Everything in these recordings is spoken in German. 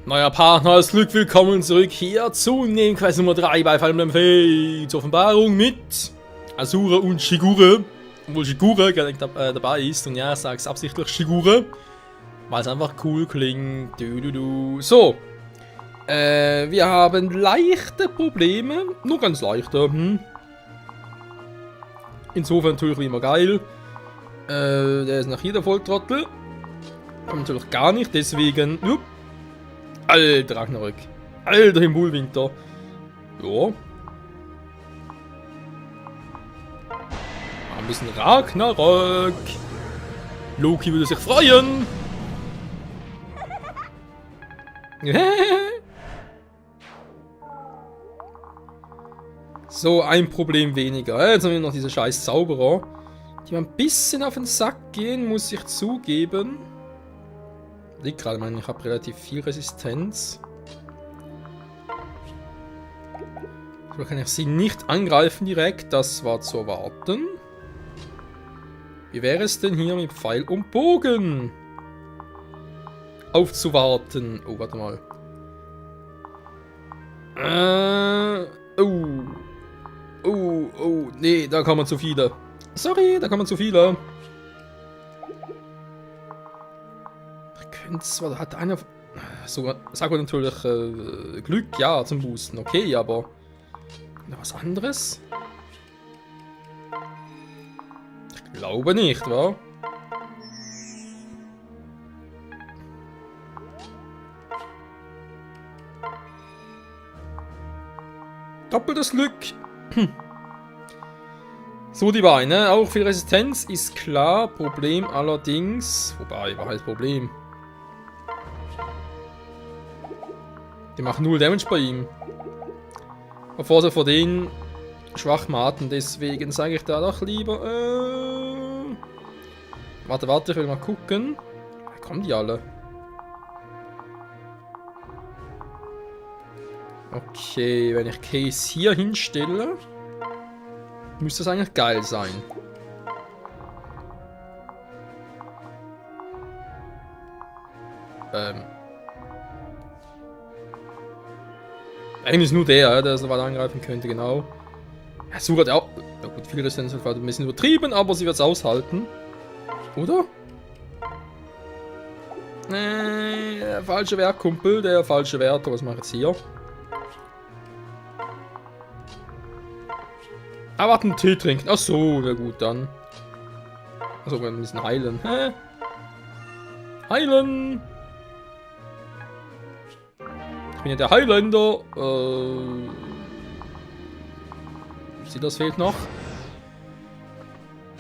Neuer Partner, das Glück, willkommen zurück hier zu Nebenquest Nummer 3 bei Fire Emblem Fates Offenbarung mit Asura und Shigure. Obwohl Shigure gar nicht dabei ist und ja, ich sag's absichtlich Shigure, weil es einfach cool klingt. So, wir haben leichte Probleme, nur ganz leichte. Insofern natürlich wie immer geil. Der ist nach hier der Volltrottel. Kommt natürlich gar nicht, deswegen. Alter Ragnarök. Alter Himmulwinter. Ja. Ein bisschen Ragnarök. Loki würde sich freuen. So, ein Problem weniger. Jetzt haben wir noch diese scheiß Zauberer, die mir ein bisschen auf den Sack gehen, muss ich zugeben. Liegt gerade, ich habe relativ viel Resistenz. So kann ich sie nicht angreifen direkt, das war zu erwarten. Wie wäre es denn hier mit Pfeil und Bogen aufzuwarten? Oh, warte mal. Nee, da kommen zu viele. Sorry, da kommen zu viele. Zwar hat einer so, sagen wir natürlich Glück, ja, zum Boosten, okay, aber noch was anderes? Ich glaube nicht, wa? Doppeltes Glück. So, die Beine, auch viel Resistenz ist klar. Problem allerdings, wobei, war halt Problem. Die machen 0 Damage bei ihm. Bevor sie vor den Schwachmaten, deswegen sage ich da doch lieber. Warte, ich will mal gucken. Woher kommen die alle? Okay, wenn ich Case hier hinstelle, müsste das eigentlich geil sein. Eigentlich ist nur der so weit angreifen könnte, genau. Ja, Sura hat auch. Ja gut, viel Resistenz war ein bisschen übertrieben, aber sie wird es aushalten. Oder? Der falsche Werkkumpel, der falsche Wärter, was mache ich jetzt hier? Ah, warte, einen Tee trinken. Ach so, ja gut, dann. Achso, wir müssen heilen. Hä? Heilen! Ich bin ja der Highlander. Das fehlt noch.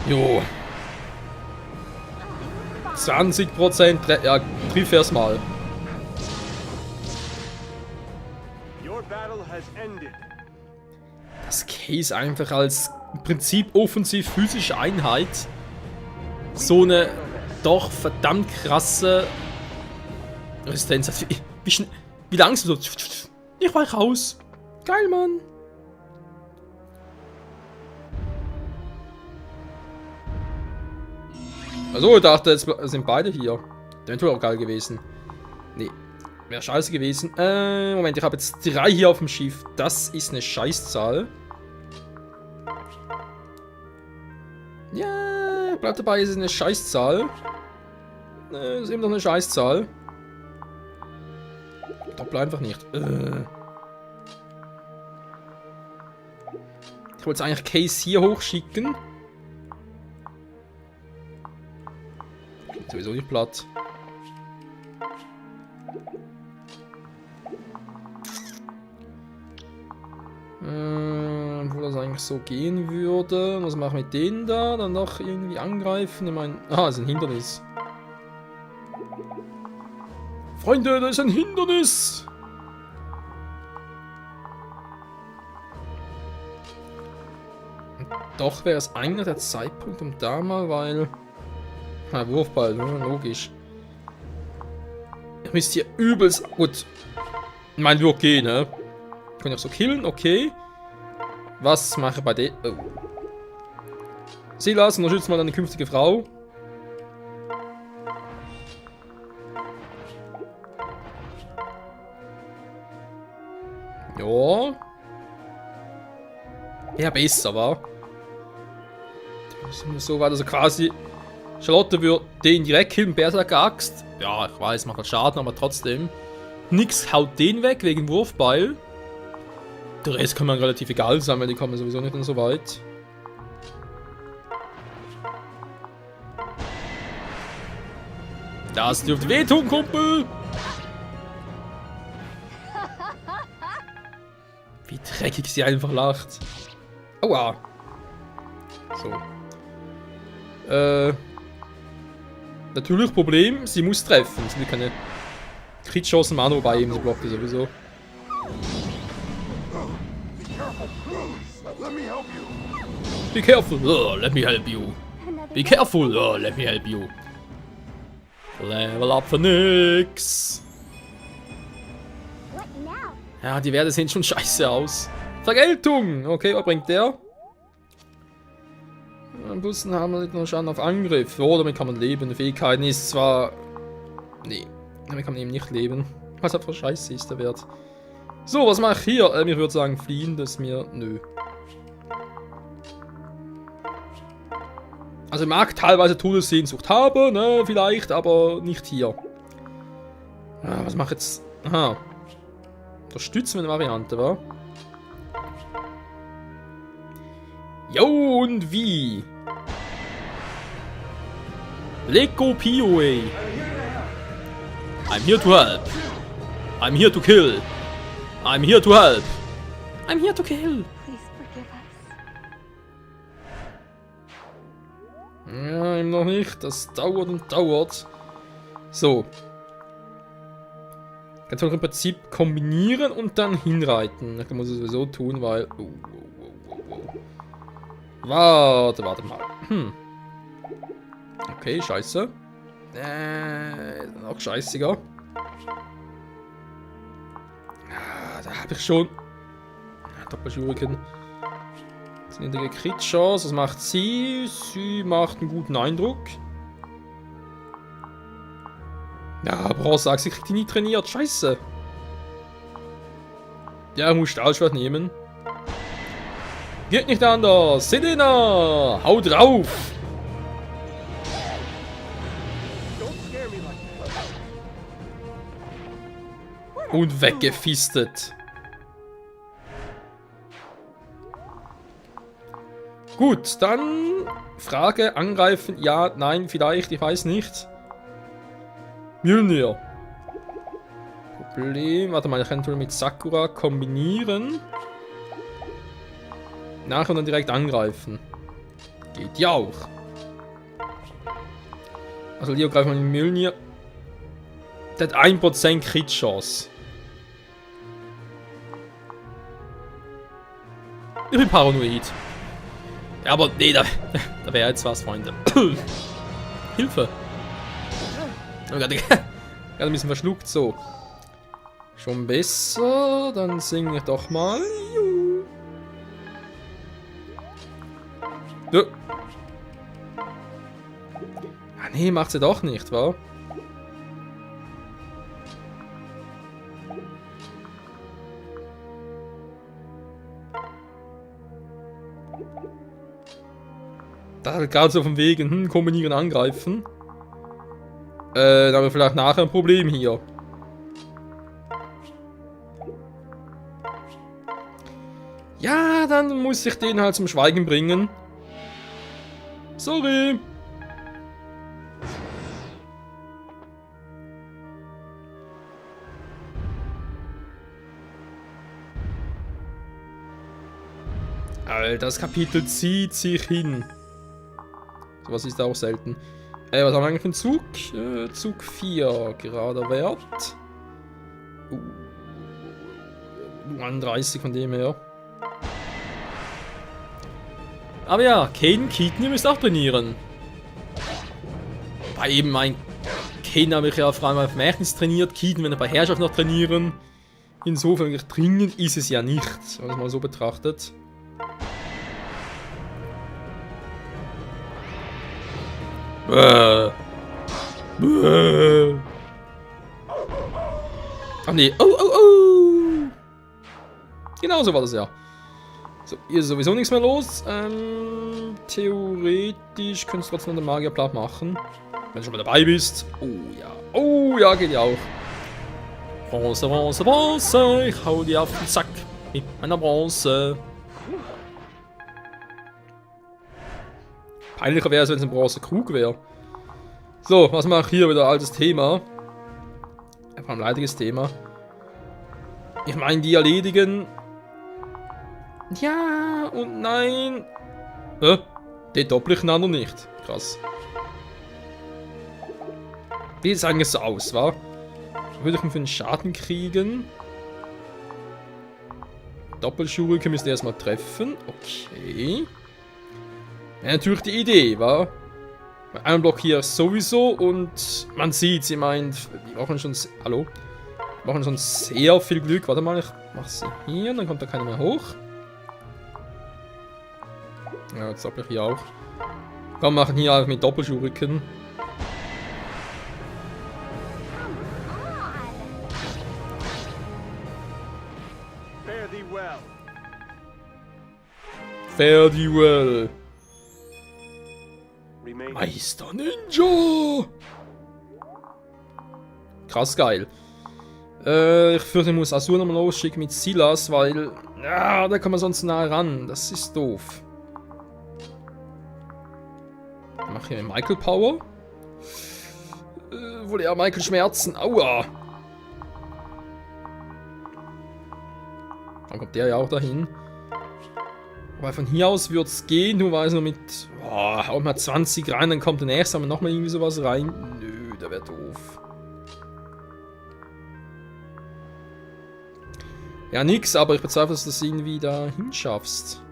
Jo. 20%. Ja, triff erst mal. Das Case einfach als im Prinzip offensiv physische Einheit so eine doch verdammt krasse Resistenz hat. Wie langsam so. Ich weich raus. Geil, Mann. Also, ich dachte, jetzt sind beide hier. Das wäre auch geil gewesen. Nee, wäre scheiße gewesen. Moment, ich habe jetzt 3 hier auf dem Schiff. Das ist eine Scheißzahl. Ja, bleibt dabei, es ist eine Scheißzahl. Ist eben noch eine Scheißzahl. Doppel einfach nicht. Ich wollte eigentlich Case hier hochschicken. Geht sowieso nicht platt. Wo das eigentlich so gehen würde. Was mache ich mit denen da? Dann noch irgendwie angreifen. Ich meine. Ah, das ist ein Hindernis. Freunde, das ist ein Hindernis! Und doch wäre es eigentlich der Zeitpunkt, um da mal, weil... Na, Wurfball, logisch. Ich müsste hier übelst... Gut. Mein wird gehen, ne? Ich kann auch so killen, okay. Was mache ich bei der... Oh. Silas, unterstützt mal deine künftige Frau. Ja. Ja, besser, wa? So war das also quasi. Charlotte würde den direkt killen, Berserker-Axt. Ja, ich weiß, macht halt Schaden, aber trotzdem. Nix haut den weg wegen Wurfbeil. Der Rest kann man relativ egal sein, weil die kommen sowieso nicht so weit. Das dürfte wehtun, Kumpel! Wie dreckig sie einfach lacht. Aua. So. Natürlich Problem, sie muss treffen. Sie will keine Crit-Chancen Mano bei ihm, sie blockt die sowieso. Be careful, oh, let me help you. Be careful, oh, let me help you. Level up für nix. Ja, die Werte sehen schon scheiße aus. Vergeltung! Okay, was bringt der? Bussen haben wir nicht nur Schaden auf Angriff. Oh, damit kann man leben. Fähigkeiten ist zwar... Nee, damit kann man eben nicht leben. Was einfach scheiße ist der Wert. So, was mache ich hier? Ich würde sagen, fliehen, das ist mir... Nö. Also ich mag teilweise Todessehnsucht haben, ne, vielleicht, aber nicht hier. Ah, was mache ich jetzt? Aha. Unterstützen wir eine Variante, wa? Jo, und wie? Lego Pio, ey. I'm here to help. I'm here to kill. I'm here to help. I'm here to kill. Ja, eben noch nicht. Das dauert und dauert. So. Kannst du auch im Prinzip kombinieren und dann hinreiten. Das muss ich sowieso tun, weil... Warte mal. Okay, scheiße. Noch scheißiger. Da habe ich schon... Doppelschuriken. Niedrige Crit-Chance. Was macht sie? Sie macht einen guten Eindruck. Ja, Bronze sagt, sie kriegt die nie trainiert. Scheiße. Ja, muss Stahlschwert nehmen. Geht nicht anders. Selena! Hau drauf! Und weggefistet. Gut, dann Frage, angreifen, ja, nein, vielleicht, ich weiß nicht. Mjölnir. Problem, warte mal, ich kann mit Sakura kombinieren. Nachher und dann direkt angreifen. Geht ja auch. Also Leo greift mal mit Mjölnir. Der hat 1% Crit-Chance. Ich bin paranoid. Ja, aber nee, da wäre jetzt was, Freunde. Hilfe! Oh Gott, gerade ein bisschen verschluckt, so. Schon besser, dann singe ich doch mal. Ja. Ah nee, macht sie doch nicht, wa? Da hat gerade so vom Wegen, kombinieren, angreifen. Dann haben wir vielleicht nachher ein Problem hier. Ja, dann muss ich den halt zum Schweigen bringen. Sorry. Alter, das Kapitel zieht sich hin. Was ist auch selten. Was haben wir eigentlich für einen Zug? Zug 4, gerader Wert. 31 von dem her. Aber ja, Kaden, Keaton, ihr müsst auch trainieren. Bei eben mein Kaden habe ich ja vor allem auf Märchens trainiert, Keaton, wenn er bei Herrschaft noch trainieren. Insofern dringend ist es ja nicht, wenn man es mal so betrachtet. Ach nee. Oh. Genau so war das ja. So, hier ist sowieso nichts mehr los. Theoretisch könntest du trotzdem den Magier platt machen. Wenn du schon mal dabei bist. Oh ja. Oh ja, geht ja auch. Bronze, Bronze, Bronze. Ich hau dir auf den Sack mit meiner Bronze. Peinlicher wäre es, wenn es ein Bronze-Krug wäre. So, was mache ich hier? Wieder altes Thema. Einfach ein leidiges Thema. Ich meine, die erledigen. Ja und nein. Den doppel ich noch nicht. Krass. Wie sieht es eigentlich so aus, wa? Würde ich ihn für einen Schaden kriegen? Doppelschurke müsste ich erstmal treffen. Okay. Ja, natürlich die Idee, wa? Einen Block hier sowieso und man sieht, sie meint, die machen schon. Hallo? Die machen schon sehr viel Glück. Warte mal, ich mach sie hier, dann kommt da keiner mehr hoch. Ja, jetzt doppel ich hier auch. Komm, machen hier einfach mit Doppelschuriken. Fare thee well. Meister Ninja! Krass geil. Ich fürchte, ich muss Azur nochmal losschicken mit Silas, weil. Ja, da kann man sonst nah ran. Das ist doof. Ich mache hier Michael Power. Wohl eher Michael Schmerzen. Aua! Dann kommt der ja auch dahin. Aber von hier aus wird es gehen, nur weiß nur mit. Boah, auch mal 20 rein, dann kommt der nächste, aber nochmal irgendwie sowas rein. Nö, der wäre doof. Ja, nix, aber ich bezweifle, dass du das irgendwie da hinschaffst.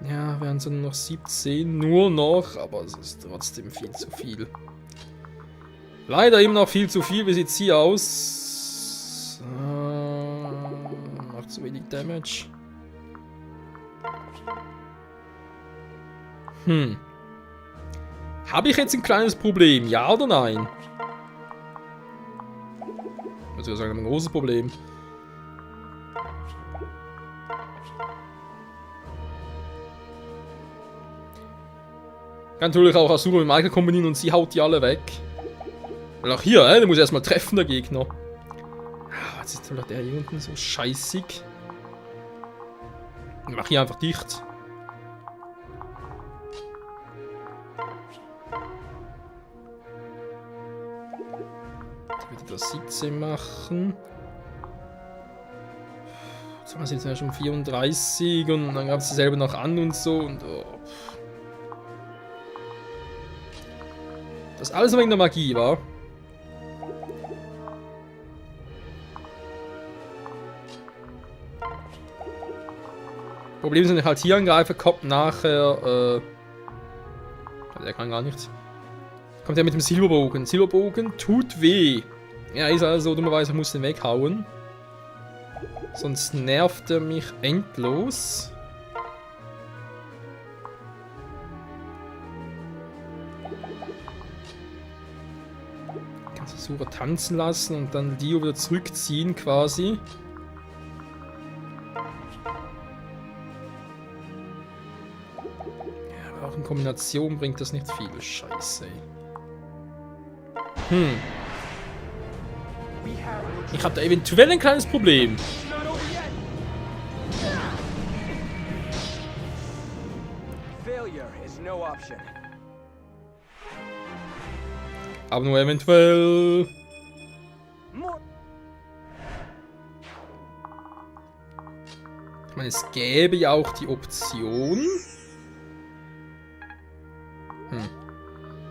Ja, wären es nur noch 17, nur noch, aber es ist trotzdem viel zu viel. Leider eben noch viel zu viel. Wie sieht es hier aus? Macht zu wenig Damage. Habe ich jetzt ein kleines Problem? Ja oder nein? Ich würde sagen, ein großes Problem. Kann natürlich auch Azura mit Michael kombinieren und sie haut die alle weg. Weil auch hier, der muss erstmal treffen, der Gegner. Jetzt ist doch der hier unten so scheißig. Ich mach hier einfach dicht. Ich würde das 17 machen. Jetzt sind wir schon 34 und dann gab es selber noch an und so und oh. Das alles wegen der Magie, war. Problem ist, wenn ich halt hier angreife, kommt nachher, der kann gar nichts. Kommt er mit dem Silberbogen. Silberbogen tut weh. Ja, ist also dummerweise, ich muss den weghauen. Sonst nervt er mich endlos. Kannst du Azura tanzen lassen und dann Dio wieder zurückziehen quasi. Ja, aber auch in Kombination bringt das nicht viel. Scheiße. Ich habe da eventuell ein kleines Problem. Aber nur eventuell. Ich meine, es gäbe ja auch die Option.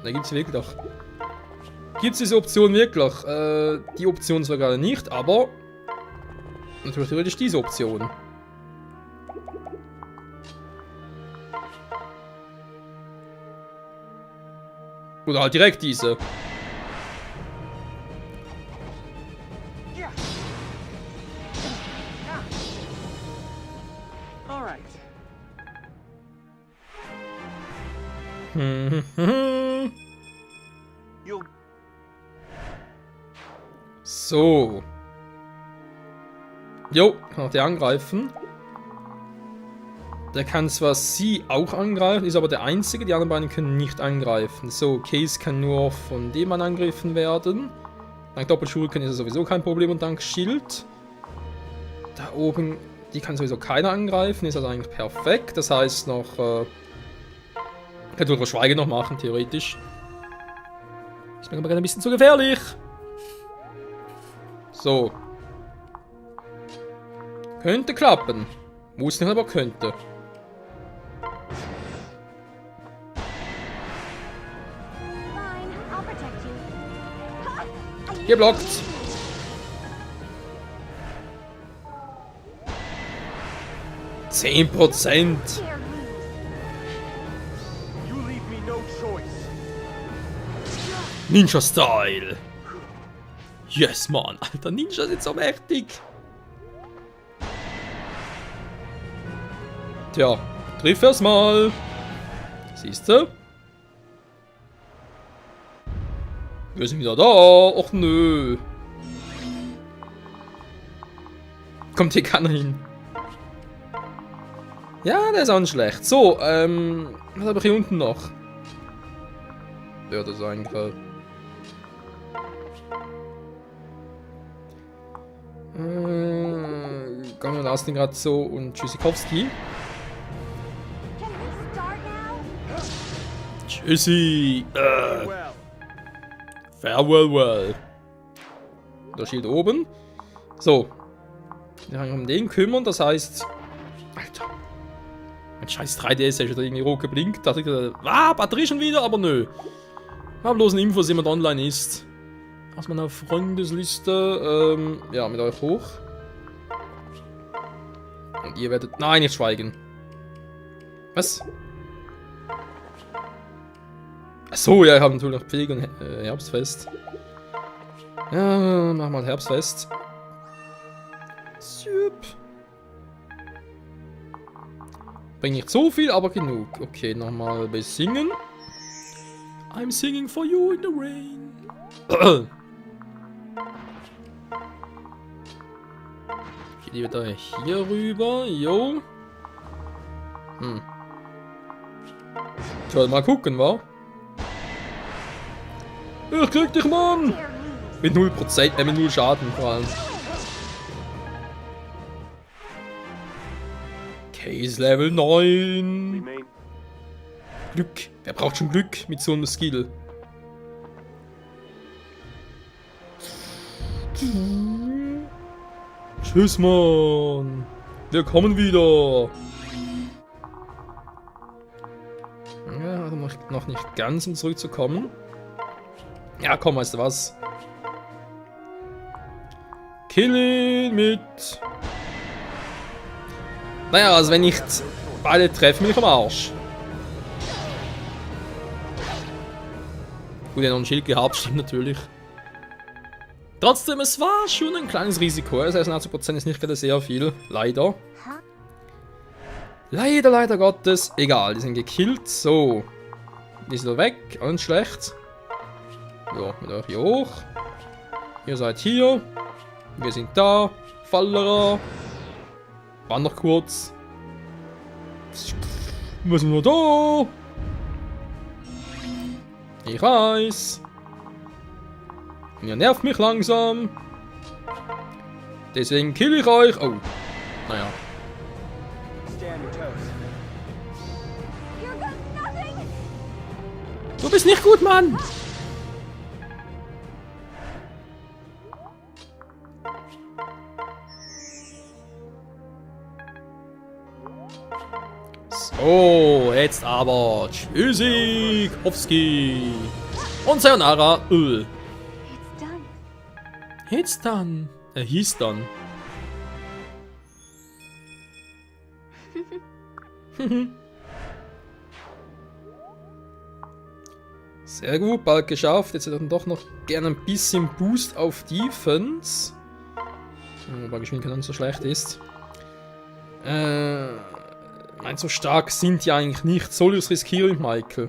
Da gibt es wirklich doch. Gibt es diese Option wirklich? Die Option zwar gerade nicht, aber natürlich theoretisch diese Option. Oder halt direkt diese. So. Jo, kann auch der angreifen. Der kann zwar sie auch angreifen, ist aber der einzige, die anderen beiden können nicht angreifen. So, Case kann nur von dem Mann angegriffen werden. Dank Doppelschuriken ist er sowieso kein Problem und dank Schild. Da oben, die kann sowieso keiner angreifen, ist also eigentlich perfekt. Das heißt noch, könnte sogar Schweige noch machen, theoretisch. Ist mir aber gerade ein bisschen zu gefährlich. So. Könnte klappen. Muss nicht, aber könnte. Geblockt. %. Ninja-Style. Yes, Mann. Alter, Ninja sind so mächtig. Tja, triff erst mal. Siehst du? Wir sind wieder da. Och nö. Kommt hier keiner hin. Ja, der ist auch nicht schlecht. So, was habe ich hier unten noch? Ja, das ist eigentlich. Gang und Astingrazzo und Tschüssikowski. Tschüssi. Farewell, well. Der Schild oben. So. Wir können uns um den kümmern, das heißt. Alter. Mein scheiß 3DS ist wieder irgendwie rot geblinkt. Da dachte ich, Batterie schon wieder, aber nö. Ich habe bloß eine Info, dass jemand online ist. Aus meiner Freundesliste. Ja, mit euch hoch. Und ihr werdet. Nein, nicht schweigen. Was? Achso, ja, ich habe natürlich noch Pflege und Herbstfest. Ja, mach mal Herbstfest. Süp. Bringt nicht so viel, aber genug. Okay, nochmal besingen. I'm singing for you in the rain. Geht die wieder hier rüber? Jo. Soll mal gucken, wa? Ich krieg dich, Mann! Mit 0%, mit 0 Schaden vor allem. Case Level 9. Glück. Wer braucht schon Glück mit so einem Skill? Tschüss, Mann. Wir kommen wieder. Ja, also noch nicht ganz, um zurückzukommen. Ja, komm, weißt du was? Kill ihn mit. Naja, also wenn nicht beide treffen, bin ich am Arsch. Gut, er hat noch ein Schild gehabt, stimmt natürlich. Trotzdem, es war schon ein kleines Risiko. Also 80% ist nicht gerade sehr viel. Leider. Leider Gottes. Egal, die sind gekillt. So. Die sind weg. Auch nicht schlecht. So, mit euch hier hoch. Ihr seid hier. Wir sind da. Fallerer. War noch kurz. Wir sind nur da. Ich weiß. Und ihr nervt mich langsam. Deswegen kill ich euch. Oh. Naja. Du bist nicht gut, Mann. So, jetzt aber Tschüssikowski und Sayonara. It's done. Er hieß dann. Sehr gut, bald geschafft. Jetzt hätte er dann doch noch gerne ein bisschen Boost auf Defense. Wobei Geschwindigkeit nicht so schlecht ist. Nein, so stark sind die eigentlich nicht. Soll ich es riskieren, Michael?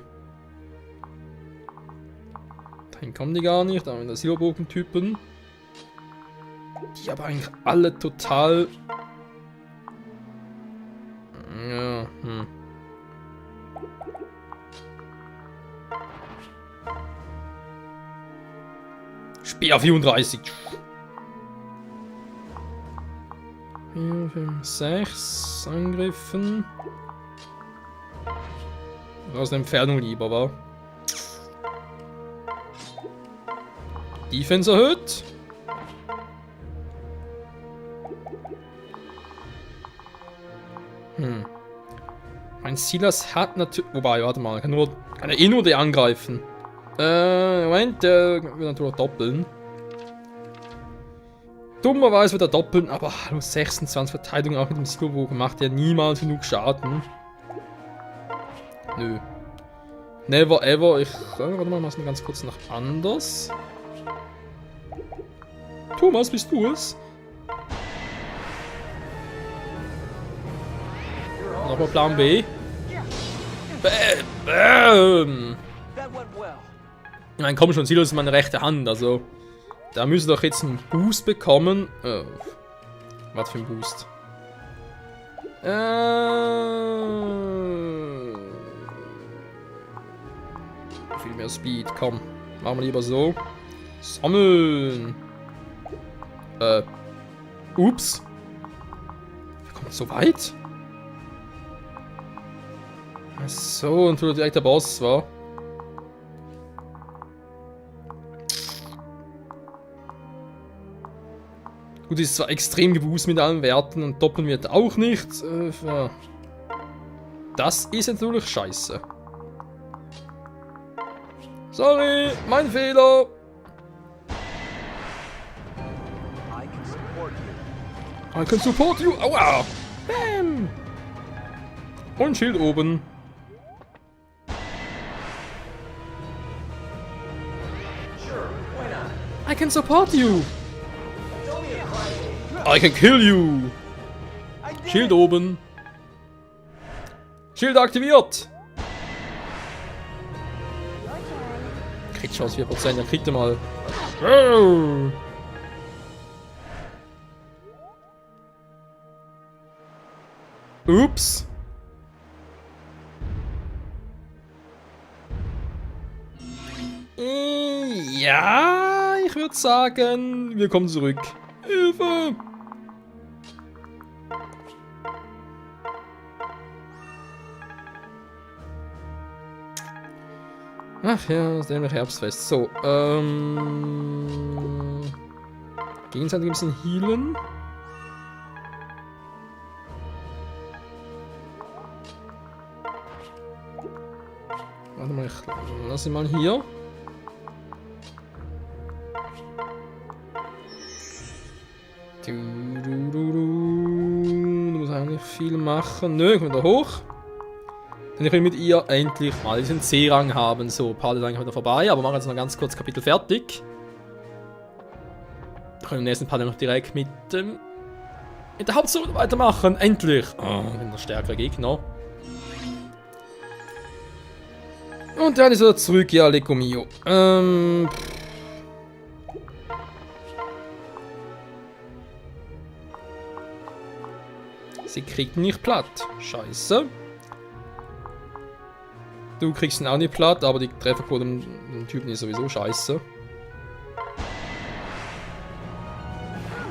Dahin kommen die gar nicht. Da haben wir den Silberbogen-Typen. Die aber eigentlich alle total... Ja, Speer 34. 4, 5, 6 Angriffen. Aus der Entfernung lieber, war. Defense erhöht. Mein Silas hat natürlich... Wobei, warte mal, kann er eh nur die angreifen. Moment, der will natürlich doppeln. Dummerweise wird er doppeln, aber hallo, 26 Verteidigung auch mit dem Silberbogen macht ja niemals genug Schaden. Nö. Never ever. Warte mal, mach's mal ganz kurz noch anders. Thomas, bist du es? Nochmal Plan B. Bam! Ich meine, komm schon, Silas ist meine rechte Hand, also... Da müssen wir doch jetzt einen Boost bekommen. Oh. Was für ein Boost? Viel mehr Speed, komm. Machen wir lieber so. Sammeln! Ups. Wir kommen so weit? Ach so, und direkt der Boss, war. Gut, ist zwar extrem geboostet mit allen Werten und doppeln wird auch nicht. Ja. Das ist natürlich scheiße. Sorry, mein Fehler. I can support you. Aua. Bam. Und Schild oben. I can support you. I can kill you! Schild oben. Schild aktiviert! Crit-Chance 4%, dann kriegt er mal. Ups. Ja, ich würde sagen, wir kommen zurück. Hilfe! Ach ja, das ist nämlich Herbstfest. So, gegenseitig ein bisschen healen. Warte mal, ich lasse ihn mal hier. Du musst eigentlich viel machen. Nö, ich will da hoch. Dann ich will mit ihr endlich mal diesen C-Rang haben. So, Part ist eigentlich wieder vorbei, aber machen jetzt noch ganz kurz Kapitel fertig. Wir können im nächsten Part noch direkt mit der Hauptstory weitermachen. Endlich! Oh, ich bin der stärkere Gegner. Und dann ist er zurück, ja, Lecco Mio. Sie kriegt ihn nicht platt. Scheiße. Du kriegst ihn auch nicht platt, aber die Trefferquote dem Typen ist sowieso scheiße.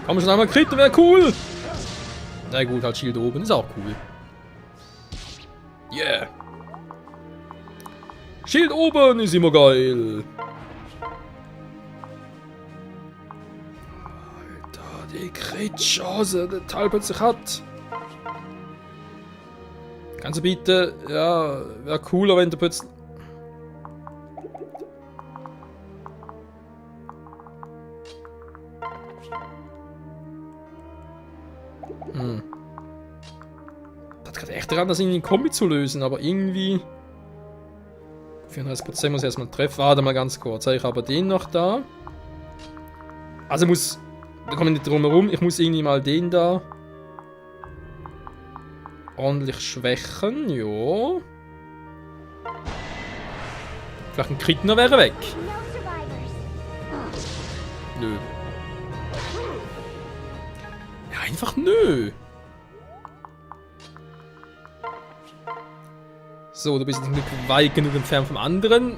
Kann man schon einmal kritten, wäre cool! Na gut, halt Shield oben, ist auch cool. Yeah! Shield oben ist immer geil! Alter, die Crit-Chance, der Teil plötzlich hat. Kannst du bitte, ja, wäre cooler, wenn du plötzlich... Das geht echt daran, das irgendwie in Kombi zu lösen, aber irgendwie... 34% muss ich erstmal treffen. Warte mal ganz kurz, ich habe den noch da. Also muss... Da kommen wir nicht drum herum, ich muss irgendwie mal den da... ordentlich schwächen, jo. Vielleicht ein Kritner wäre weg. Nö. Einfach nö. So, du bist nicht weit genug entfernt vom anderen.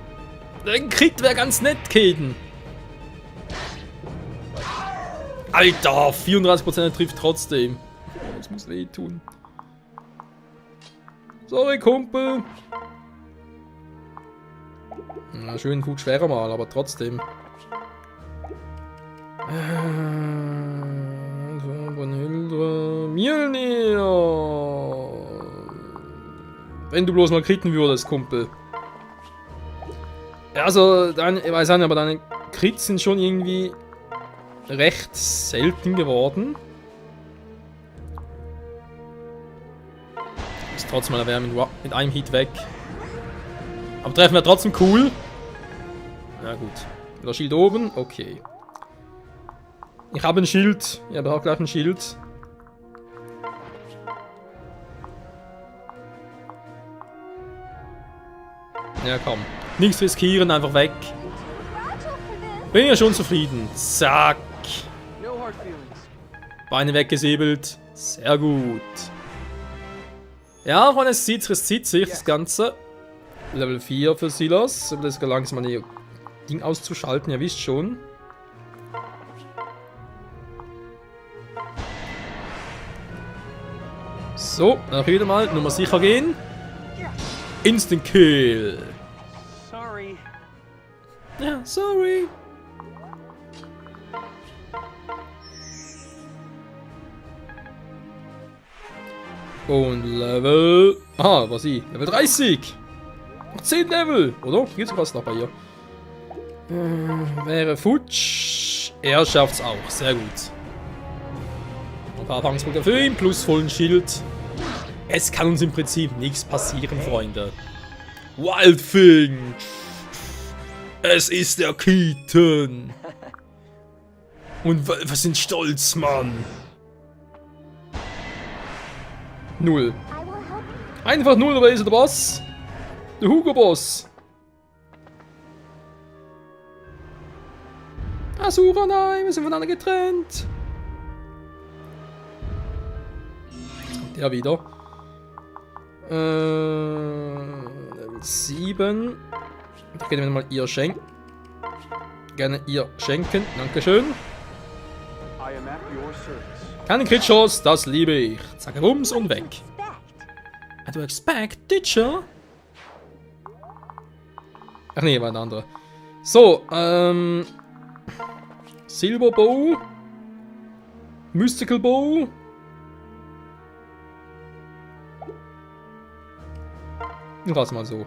Ein Crit wäre ganz nett, Kaden. Alter, 34% trifft trotzdem. Das muss wehtun. Sorry, Kumpel. Na, schön gut schwerer mal, aber trotzdem. Brunhilde. Mjölnir. Wenn du bloß mal kritten würdest, Kumpel. Ja, also, ich weiß nicht, aber deine Crits sind schon irgendwie recht selten geworden. Ist trotzdem mal erwärmen mit einem Hit weg. Aber treffen wir trotzdem cool. Na gut. Das Schild oben, okay. Ich habe ein Schild. Ich habe auch gleich ein Schild. Ja komm. Nichts riskieren, einfach weg. Bin ja schon zufrieden. Zack. Beine weggesäbelt. Sehr gut. Ja, es zieht sich das Ganze. Level 4 für Silas. Das ist langsam mal ihr Ding auszuschalten, ihr wisst schon. So, dann wieder mal Nummer sicher gehen. Instant Kill. Sorry. Ja, sorry. Und Level... Aha, was ich? Level 30! Noch 10 Level! Oder? Geht's fast noch bei ihr. Wäre futsch. Er schafft's auch. Sehr gut. Ein paar Erfahrungspunkte für ihn, plus vollen Schild. Es kann uns im Prinzip nichts passieren, Freunde. Wildfing! Es ist der Keaton! Und wir sind stolz, Mann! 0. Einfach 0, aber ist er der Boss? Der Hugo-Boss. Asura, nein, wir sind voneinander getrennt. Jetzt kommt der wieder. Level 7. Ich kann mir mal ihr schenken. Gerne ihr schenken, dankeschön. Keine Crit-Chance, das liebe ich. Zack, rums und weg. I do expect, Ditcher. Ach nee, war ein anderer. So, Silver Bow. Mystical Bow. Ich lass mal so.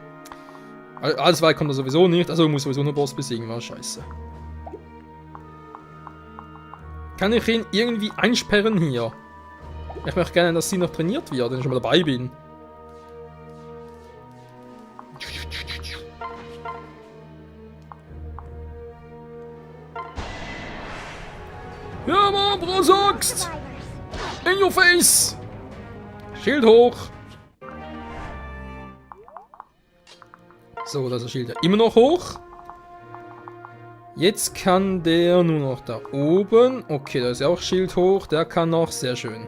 Alles weit kommt er sowieso nicht, also muss sowieso nur Boss besiegen, war scheiße. Kann ich ihn irgendwie einsperren hier? Ich möchte gerne, dass sie noch trainiert wird, wenn ich schon mal dabei bin. Ja, Mann, Brasaxt! In your face! Schild hoch! So, das ist das Schild ja immer noch hoch. Jetzt kann der nur noch da oben. Okay, da ist ja auch Schild hoch. Der kann noch. Sehr schön.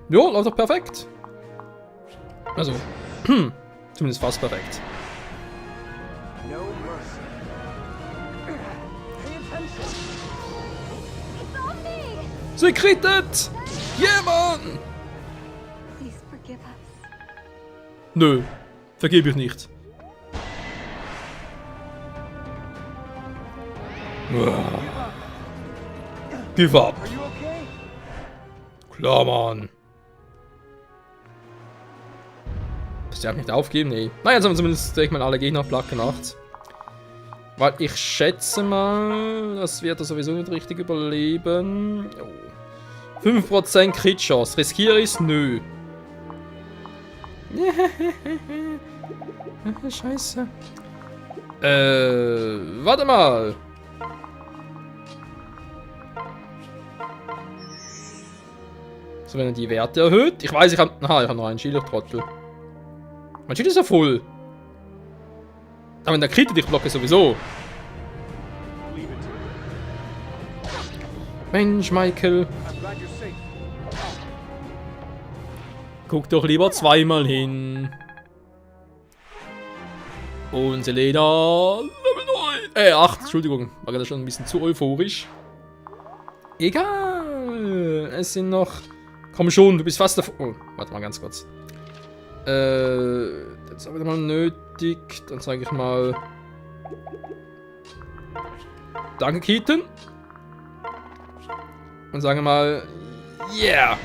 Jo, läuft doch perfekt. Also, zumindest fast perfekt. Sie krittet! Yeah, Mann! Nö, vergebe ich nicht. Give up. Klar, Mann. Dass die auch nicht aufgeben? Nee. Naja, jetzt haben wir zumindest direkt mal alle Gegner platt gemacht. Weil ich schätze mal, das wird er sowieso nicht richtig überleben. Oh. 5% Crit-Chance. Riskiere ich es? Nö. Scheiße. Warte mal. So, wenn er die Werte erhöht. Ich weiß, ich habe noch einen Schild, Trottel. Mein Schild ist ja voll. Aber wenn der kritet, ich blocke sowieso. Mensch, Michael. Guck doch lieber zweimal hin. Und Selena. Level 9. 8, Entschuldigung. War gerade schon ein bisschen zu euphorisch. Egal. Es sind noch. Komm schon, du bist fast davor. Oh, warte mal ganz kurz. Das habe ich mal nötig. Dann sage ich mal. Danke, Keaton. Und sage mal. Yeah.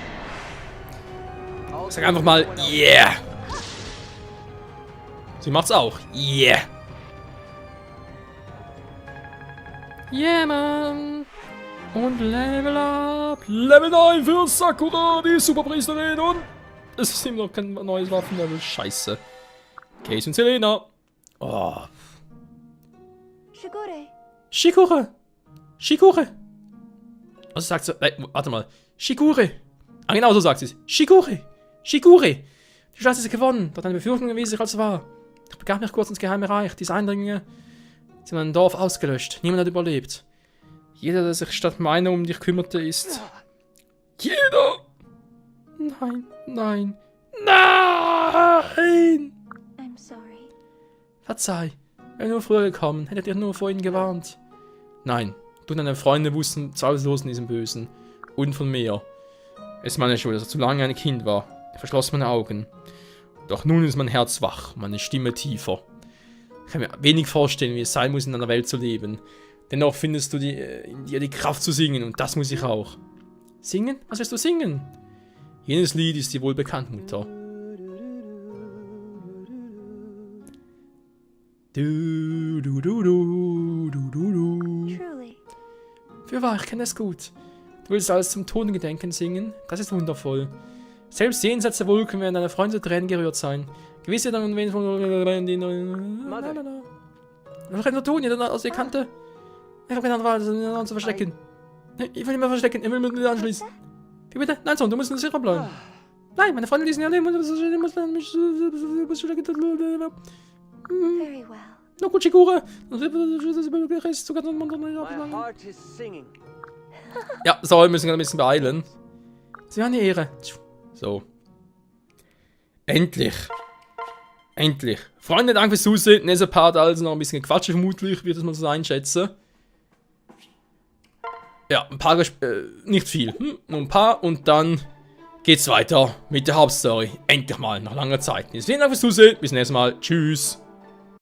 Sag einfach mal. Yeah. Sie macht's auch. Yeah. Yeah, Mann. Und Level up. Level 9 für Sakura, die Superpriesterin. Und es ist immer noch kein neues Waffenlevel. Scheiße. Case und Selena. Oh. Shigure. Shigure. Shigure. Also sagt sie. Warte mal. Shigure. Ah, genau so sagt sie es. Shigure. Shigure. Die Schlacht ist gewonnen. Dort eine Befürchtung gewesen, als es war. Ich begab mich kurz ins Geheime Reich. Diese Eindringlinge sind in einem Dorf ausgelöscht. Niemand hat überlebt. Jeder, der sich statt meiner um dich kümmerte, ist... Jeder! Nein, nein, nein! I'm sorry. Verzeih. Wäre nur früher gekommen, hättet ihr nur vor ihnen gewarnt. Nein, du und deine Freunde wussten zweifellos in diesem Bösen. Und von mir. Es ist meine Schuld, dass ich zu lange ein Kind war. Ich verschloss meine Augen. Doch nun ist mein Herz wach, meine Stimme tiefer. Ich kann mir wenig vorstellen, wie es sein muss, in einer Welt zu leben. Dennoch findest du in dir die Kraft zu singen, und das muss ich auch. Singen? Was willst du singen? Jenes Lied ist dir wohl bekannt, Mutter. Du, du, du, du, du, du, du. Truly. Fürwahr, ich kenne es gut. Du willst alles zum Totengedenken singen? Das ist wundervoll. Selbst jenseits der Wolken werden deine Freunde Tränen gerührt sein. Gewiss ihr dann, wen von die was kann er tun? Jeder aus der Kante? Ich habe keine andere Wahl, zu verstecken. Ich will nicht mehr verstecken, ich will mich nicht anschließen. Wie bitte? Nein, Sohn, du musst sicher bleiben. Nein, meine Freunde ließen ja leben und ich muss Very well. no gut, Shigure. Ja, so, wir müssen ein bisschen beeilen. Sie haben die Ehre. So. Endlich. Endlich. Freunde, danke fürs Zusehen. Nächster Part also noch ein bisschen Quatsch vermutlich, wird es mal so einschätzen. Ja, ein paar, nicht viel. Nur ein paar und dann geht's weiter mit der Hauptstory. Endlich mal, nach langer Zeit. Vielen Dank fürs Zusehen. Bis zum nächsten Mal. Tschüss.